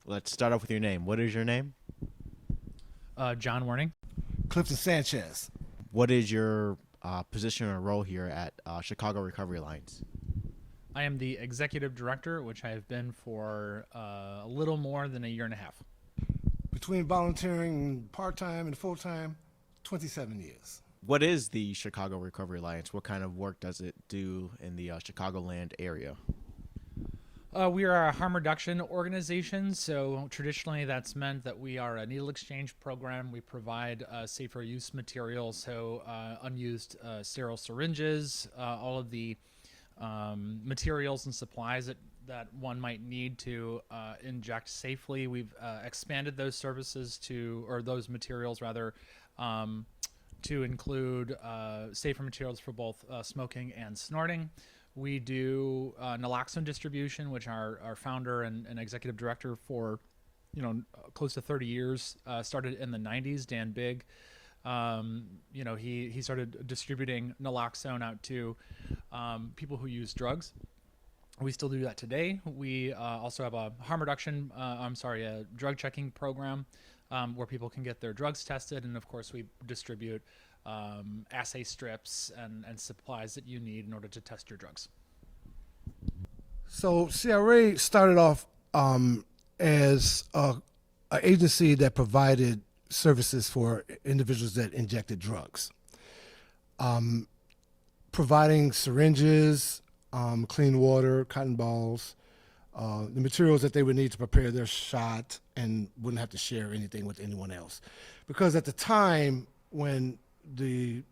Let's start off with your name. What is your name? John Warning. Clifton Sanchez. What is your position or role here at Chicago Recovery Alliance? I am the executive director, which I have been for a little more than a year and a half. Between volunteering part-time and full-time, 27 years. What is the Chicago Recovery Alliance? What kind of work does it do in the Chicagoland area? We are a harm reduction organization, so traditionally that's meant that we are a needle exchange program. We provide safer use materials, so unused sterile syringes, all of the materials and supplies that one might need to inject safely. We've expanded those services or those materials rather, to include safer materials for both smoking and snorting. We do naloxone distribution, which our founder and executive director for, close to 30 years, started in the 90s, Dan Bigg. He started distributing naloxone out to people who use drugs. We still do that today. We also have a a drug checking program where people can get their drugs tested. And of course, we distribute assay strips and supplies that you need in order to test your drugs. So CRA started off as an agency that provided services for individuals that injected drugs, providing syringes, clean water, cotton balls, the materials that they would need to prepare their shot, and wouldn't have to share anything with anyone else. Because at the time when the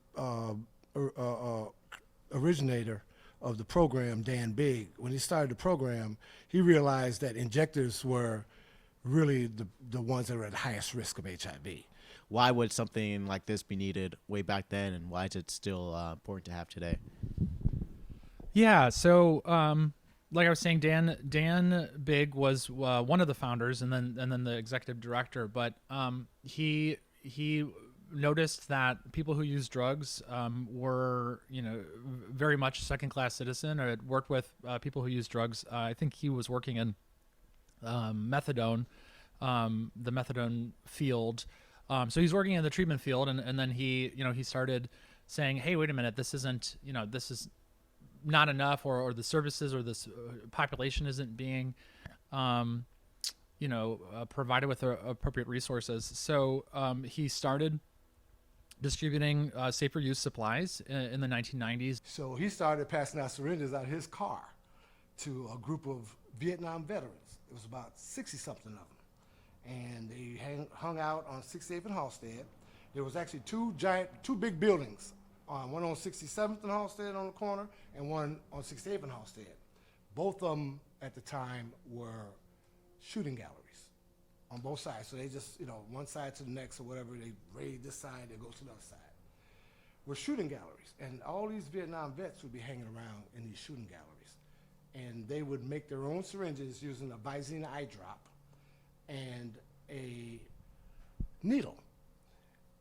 originator of the program, Dan Bigg, when he started the program, he realized that injectors were really the ones that were at highest risk of HIV. Why would something like this be needed way back then, and why is it still important to have today? Yeah, so like I was saying, Dan Bigg was one of the founders, and then the executive director. But he noticed that people who use drugs were very much second-class citizen, or had worked with people who use drugs. I think he was working in methadone, the methadone field. So he's working in the treatment field, and then he started saying, hey, wait a minute, this is not enough, or the services or this population isn't being provided with appropriate resources. So he started distributing safer use supplies in the 1990s. So he started passing out syringes out of his car to a group of Vietnam veterans. It was about 60-something of them. And they hung out on 68th and Halstead. There was actually two big buildings, one on 67th and Halstead on the corner, and one on 68th and Halstead. Both of them at the time were shooting galleries on both sides. So they just, one side to the next or whatever, they raid this side, they go to the other side. Were shooting galleries. And all these Vietnam vets would be hanging around in these shooting galleries. And they would make their own syringes using a Visine eye drop and a needle.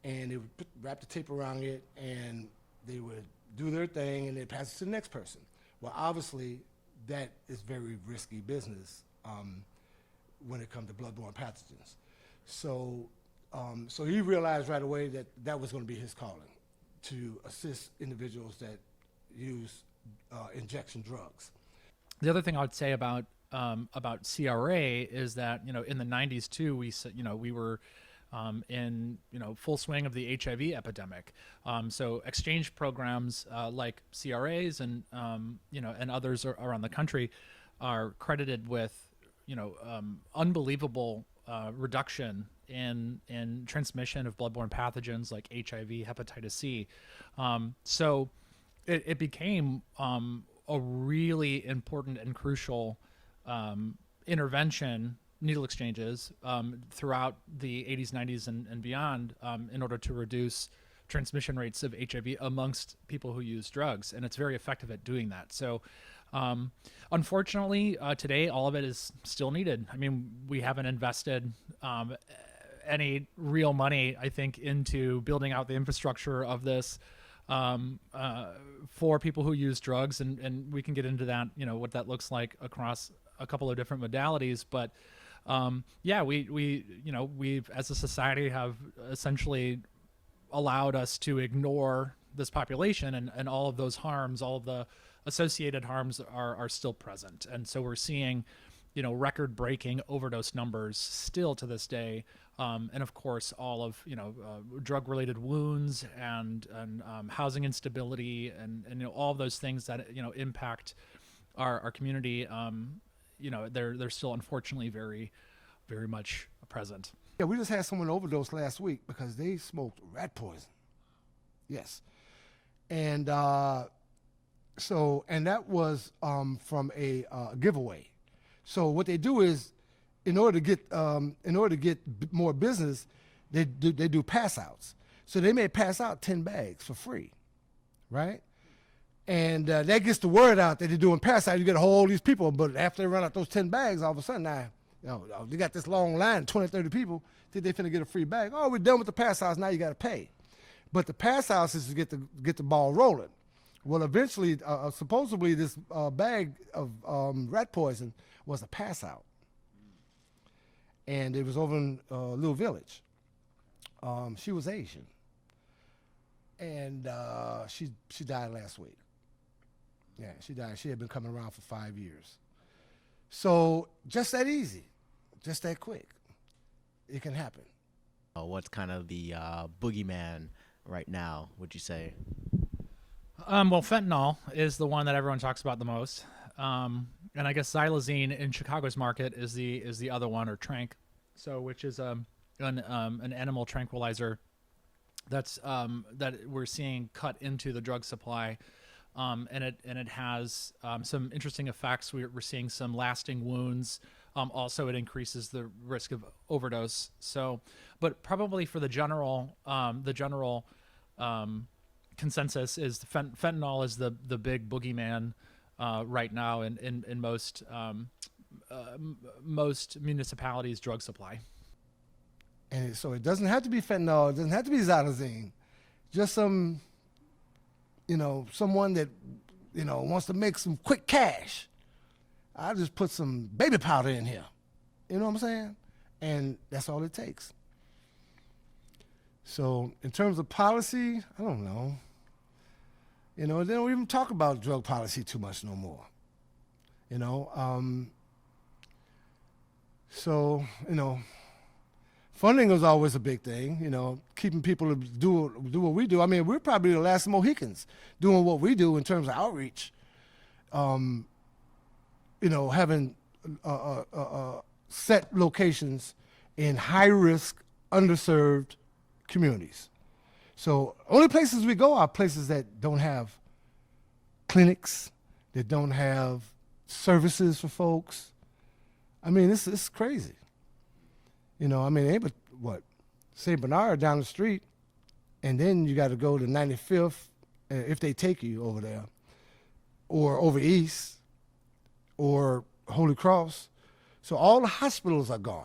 And they would wrap the tape around it, and they would do their thing, and they'd pass it to the next person. Well, obviously, that is very risky business when it comes to bloodborne pathogens. So he realized right away that that was going to be his calling, to assist individuals that use injection drugs. The other thing I would say about CRA is that in the 90s too, we were in full swing of the HIV epidemic. So exchange programs like CRAs and others around the country are credited with unbelievable reduction in transmission of bloodborne pathogens like HIV, hepatitis C. So it became a really important and crucial intervention, needle exchanges, throughout the 80s, 90s, and beyond, in order to reduce transmission rates of HIV amongst people who use drugs. And it's very effective at doing that. So unfortunately, today, all of it is still needed. I mean, we haven't invested any real money, I think, into building out the infrastructure of this for people who use drugs. And we can get into that, what that looks like across a couple of different modalities. But yeah, we've as a society have essentially allowed us to ignore this population, and all of those harms, all of the associated harms are still present. And so we're seeing, record breaking overdose numbers still to this day. And of course, all of, drug related wounds and housing instability and all of those things that, impact our community. They're still unfortunately very, very much present. Yeah, we just had someone overdose last week because they smoked rat poison. Yes. And and that was from a giveaway. So what they do is, in order to get more business, they do pass outs. So they may pass out 10 bags for free, right? And that gets the word out that they're doing pass out. You get a whole these people, but after they run out those 10 bags, all of a sudden now, they got this long line, 20, 30 people. Think they finna get a free bag? Oh, we're done with the pass outs. Now you got to pay. But the pass outs is to get the ball rolling. Well, eventually, supposedly this bag of rat poison was a pass out, and it was over in a little village. She was Asian, and she died last week. Yeah, she died. She had been coming around for 5 years. So just that easy, just that quick, it can happen. What's kind of the boogeyman right now, would you say? Well, fentanyl is the one that everyone talks about the most, and I guess xylazine in Chicago's market is the other one, or trank, which is an animal tranquilizer that we're seeing cut into the drug supply, and it has some interesting effects. We're seeing some lasting wounds. Also, it increases the risk of overdose. So, but probably for the general consensus is fentanyl is the big boogeyman right now in most municipalities' drug supply. And so it doesn't have to be fentanyl. It doesn't have to be xylazine. Just someone that, wants to make some quick cash. I'll just put some baby powder in here. You know what I'm saying? And that's all it takes. So in terms of policy, I don't know. They don't even talk about drug policy too much no more. Funding is always a big thing, keeping people to do what we do. I mean, we're probably the last Mohicans doing what we do in terms of outreach. Having set locations in high-risk, underserved communities. So only places we go are places that don't have clinics, that don't have services for folks. I mean, it's crazy. Ain't but what? St. Bernard down the street, and then you got to go to 95th if they take you over there, or over east, or Holy Cross. So all the hospitals are gone,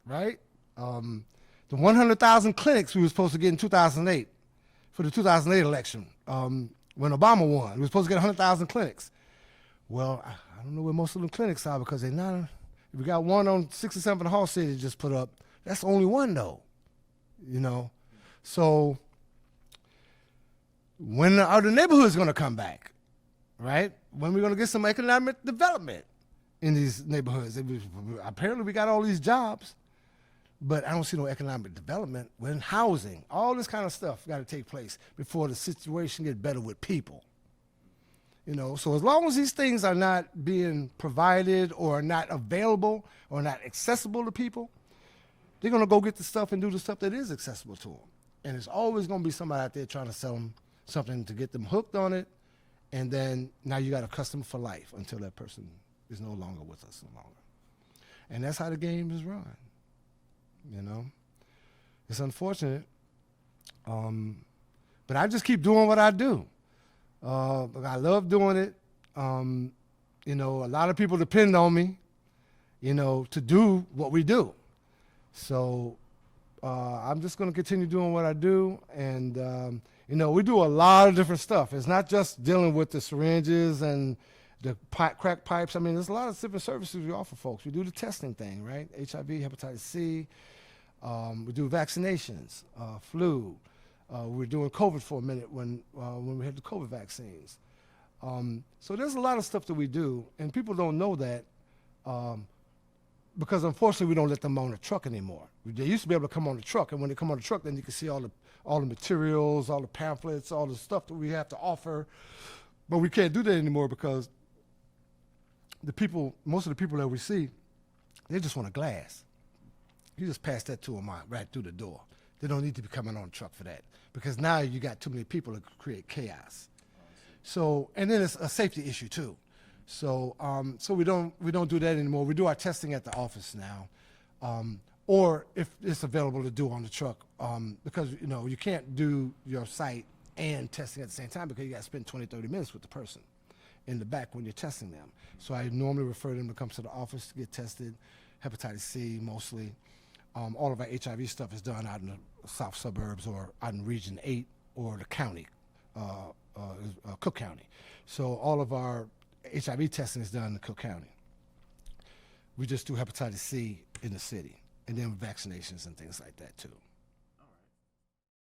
right? The 100,000 clinics we were supposed to get in 2008 for the 2008 election, when Obama won, we were supposed to get 100,000 clinics. Well, I don't know where most of them clinics are because they're not. We got one on 67th Hall City just put up. That's the only one though, So when are the neighborhoods going to come back, right? When are we going to get some economic development in these neighborhoods? Apparently we got all these jobs, but I don't see no economic development. When housing, all this kind of stuff got to take place before the situation gets better with people. So as long as these things are not being provided or are not available or not accessible to people, they're going to go get the stuff and do the stuff that is accessible to them. And it's always going to be somebody out there trying to sell them something to get them hooked on it. And then now you got a customer for life until that person is no longer with us no longer. And that's how the game is run. It's unfortunate. But I just keep doing what I do. I love doing it. A lot of people depend on me, to do what we do. So I'm just going to continue doing what I do. And, we do a lot of different stuff. It's not just dealing with the syringes and the crack pipes. I mean, there's a lot of different services we offer folks. We do the testing thing, right? HIV, hepatitis C. We do vaccinations, flu. We're doing COVID for a minute when we had the COVID vaccines. So there's a lot of stuff that we do, and people don't know that because unfortunately we don't let them on the truck anymore. They used to be able to come on the truck, and when they come on the truck, then you can see all the materials, all the pamphlets, all the stuff that we have to offer. But we can't do that anymore because most of the people that we see, they just want a glass. You just pass that to them right through the door. They don't need to be coming on the truck for that because now you got too many people to create chaos. So, and then it's a safety issue too. So, so we don't do that anymore. We do our testing at the office now, or if it's available to do on the truck, because you can't do your site and testing at the same time because you got to spend 20, 30 minutes with the person in the back when you're testing them. So I normally refer them to come to the office to get tested, hepatitis C mostly. All of our HIV stuff is done out in the south suburbs or out in Region 8 or the county, Cook County. So all of our HIV testing is done in Cook County. We just do hepatitis C in the city, and then vaccinations and things like that too.